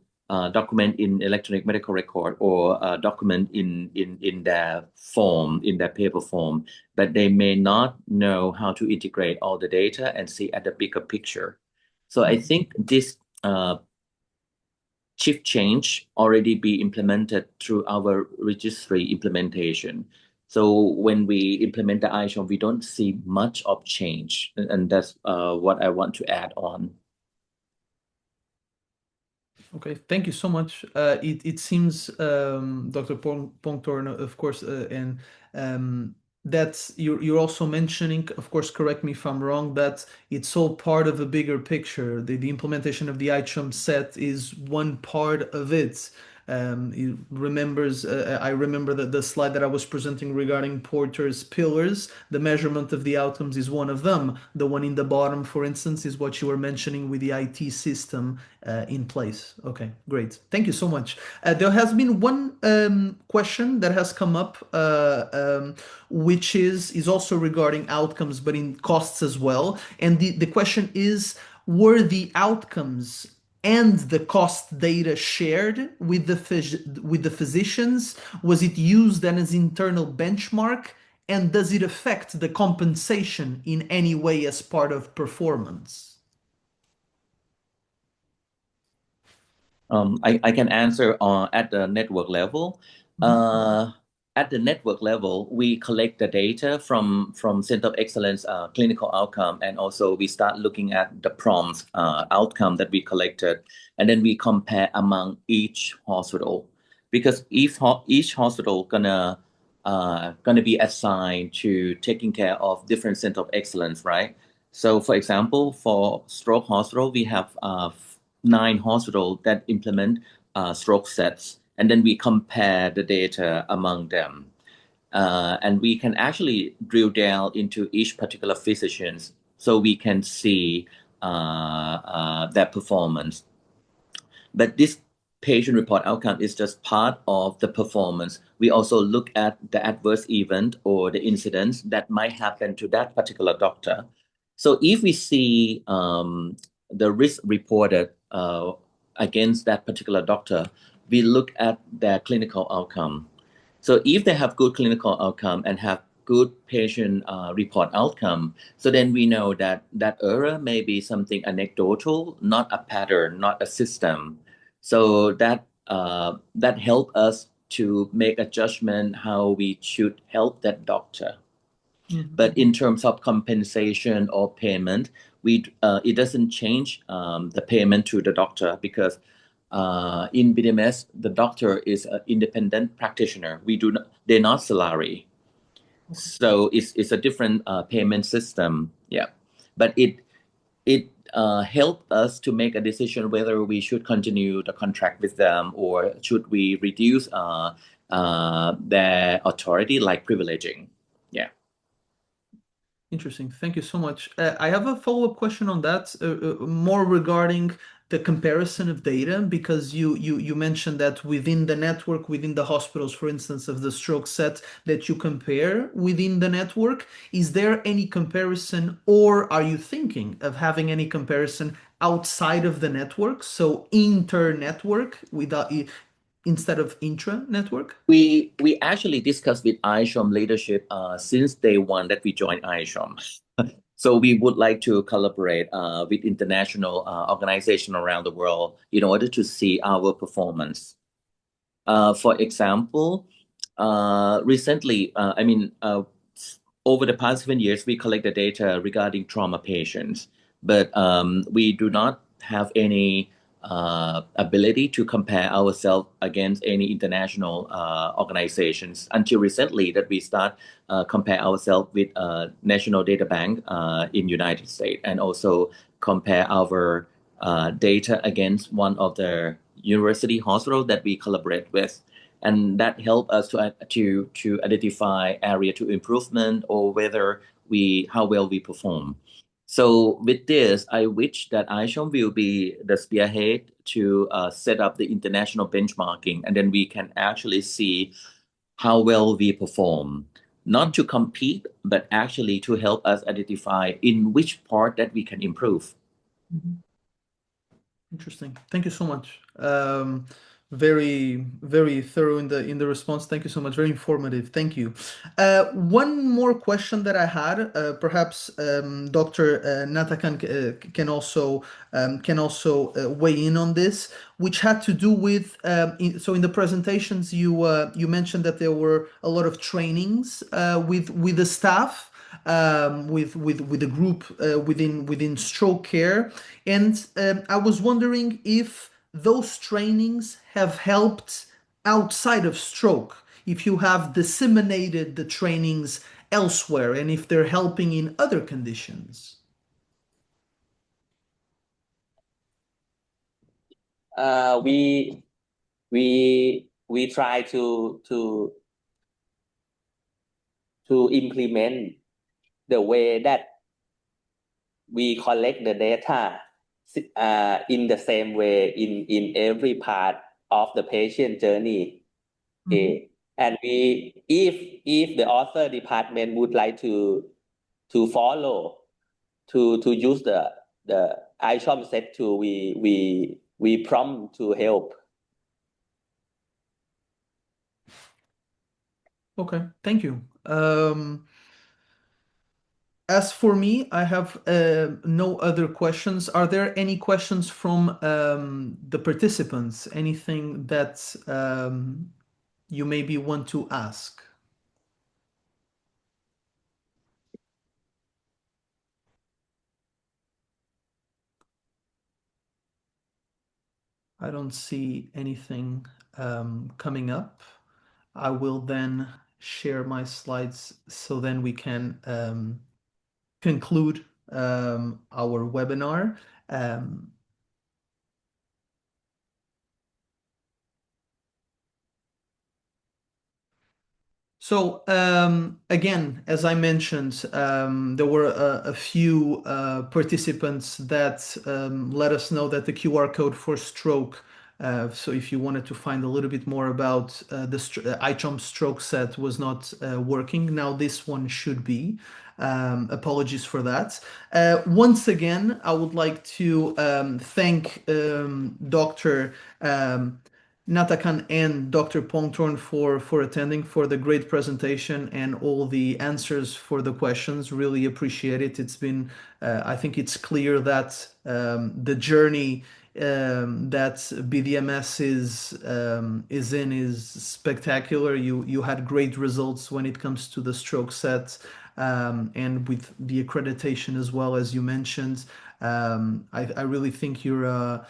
document in electronic medical record or document in their form, in their paper form, but they may not know how to integrate all the data and see at the bigger picture. So I think this shift change already be implemented through our registry implementation. So when we implement the ICHOM, we don't see much of change, and that's what I want to add on. Okay, thank you so much. It seems, Dr. Pongtorn, of course, and that's you're also mentioning, of course, correct me if I'm wrong, that it's all part of a bigger picture. The implementation of the ICHOM set is one part of it. It remembers, I remember the slide that I was presenting regarding Porter's pillars. The measurement of the outcomes is one of them. The one in the bottom, for instance, is what you were mentioning with the IT system in place. Okay, great. Thank you so much. There has been one question that has come up, which is also regarding outcomes, but in costs as well. And the question is, were the outcomes and the cost data shared with the physicians? Was it used as internal benchmark? And does it affect the compensation in any way as part of performance? I can answer at the network level. At the network level, we collect the data from Center of Excellence clinical outcome, and also we start looking at the prompts outcome that we collected, and then we compare among each hospital because each hospital gonna going to be assigned to taking care of different center of excellence, right? So, for example, for stroke hospital, we have 9 hospitals that implement stroke sets, and then we compare the data among them. And we can actually drill down into each particular physicians so we can see their performance. But this patient report outcome is just part of the performance. We also look at the adverse event or the incidents that might happen to that particular doctor. So if we see the risk reported against that particular doctor, we look at their clinical outcome. So if they have good clinical outcome and have good patient report outcome, so then we know that that error may be something anecdotal, not a pattern, not a system. So that help us to make a judgment how we should help that doctor. Mm-hmm. But in terms of compensation or payment, it doesn't change the payment to the doctor because in BDMS, the doctor is an independent practitioner. They're not salary. So it's a different payment system. Yeah. But it helped us to make a decision whether we should continue the contract with them or should we reduce their authority like privileging. Yeah. Interesting. Thank you so much. I have a follow-up question on that, more regarding the comparison of data, because you mentioned that within the network, within the hospitals, for instance, of the stroke set that you compare within the network. Is there any comparison, or are you thinking of having any comparison outside of the network, so inter-network without instead of intra-network? We actually discussed with ICHOM leadership since day one that we joined ICHOM. So we would like to collaborate with international organizations around the world in order to see our performance. For example, recently, over the past 7 years, we collected data regarding trauma patients, but we do not have any ability to compare ourselves against any international organizations until recently that we start compare ourselves with National Data Bank in United States and also compare our data against one of the university hospitals that we collaborate with. And that helped us to identify area to improvement or how well we perform. So with this, I wish that ICHOM will be the spearhead to set up the international benchmarking, and then we can actually see how well we perform, not to compete, but actually to help us identify in which part that we can improve. Mm-hmm. Interesting. Thank you so much. Very, very thorough in the response. Thank you so much. Very informative. Thank you. One more question that I had, perhaps Dr. Nattakarn can also weigh in on this, which had to do with so in the presentations you mentioned that there were a lot of trainings with the staff. With the group within stroke care, and I was wondering if those trainings have helped outside of stroke, if you have disseminated the trainings elsewhere, and if they're helping in other conditions. We try to implement the way that we collect the data in the same way in every part of the patient journey. Okay. And if the author department would like to follow to use the ICHOM set tool, we prompt to help. Okay, thank you. As for me, I have no other questions. Are there any questions from the participants? Anything that you maybe want to ask? I don't see anything coming up. I will then share my slides so then we can conclude our webinar. So again, as I mentioned, there were a few participants that let us know that the QR code for stroke. So if you wanted to find a little bit more about the ICHOM Stroke Set was not working, now this one should be. Apologies for that. Once again, I would like to thank Dr. Nattakarn and Dr. Pongtorn for attending, for the great presentation and all the answers for the questions. Really appreciate it. It's been, I think it's clear that the journey that BDMS is in is spectacular. You had great results when it comes to the stroke set, and with the accreditation as well, as you mentioned. I really think you're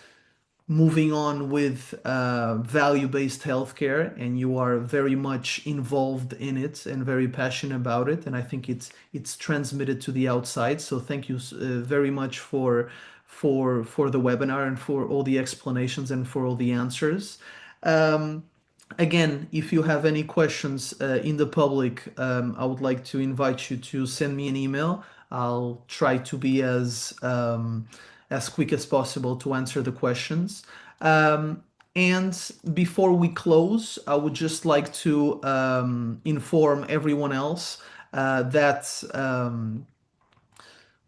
moving on with value-based healthcare, and you are very much involved in it and very passionate about it, and I think it's transmitted to the outside. So thank you very much for the webinar and for all the explanations and for all the answers. Again, if you have any questions in the public, I would like to invite you to send me an email. I'll try to be as quick as possible to answer the questions. And before we close, I would just like to inform everyone else that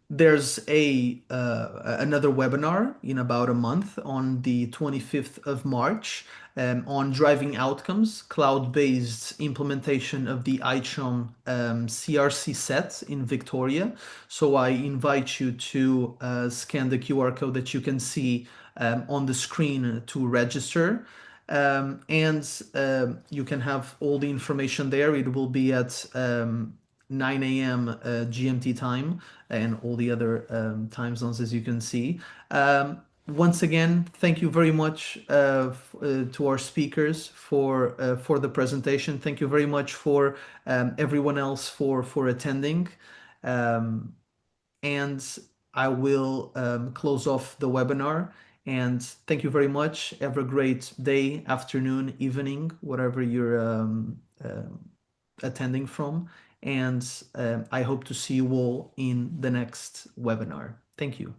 there's another webinar in about a month on the 25th of March on driving outcomes, cloud-based implementation of the ICHOM CRC set in Victoria. So I invite you to scan the QR code that you can see on the screen to register. And you can have all the information there. It will be at 9 a.m. GMT time and all the other time zones, as you can see. Once again, thank you very much to our speakers for the presentation. Thank you very much for everyone else for attending. And I will close off the webinar. And thank you very much. Have a great day, afternoon, evening, whatever you're attending from. And I hope to see you all in the next webinar. Thank you.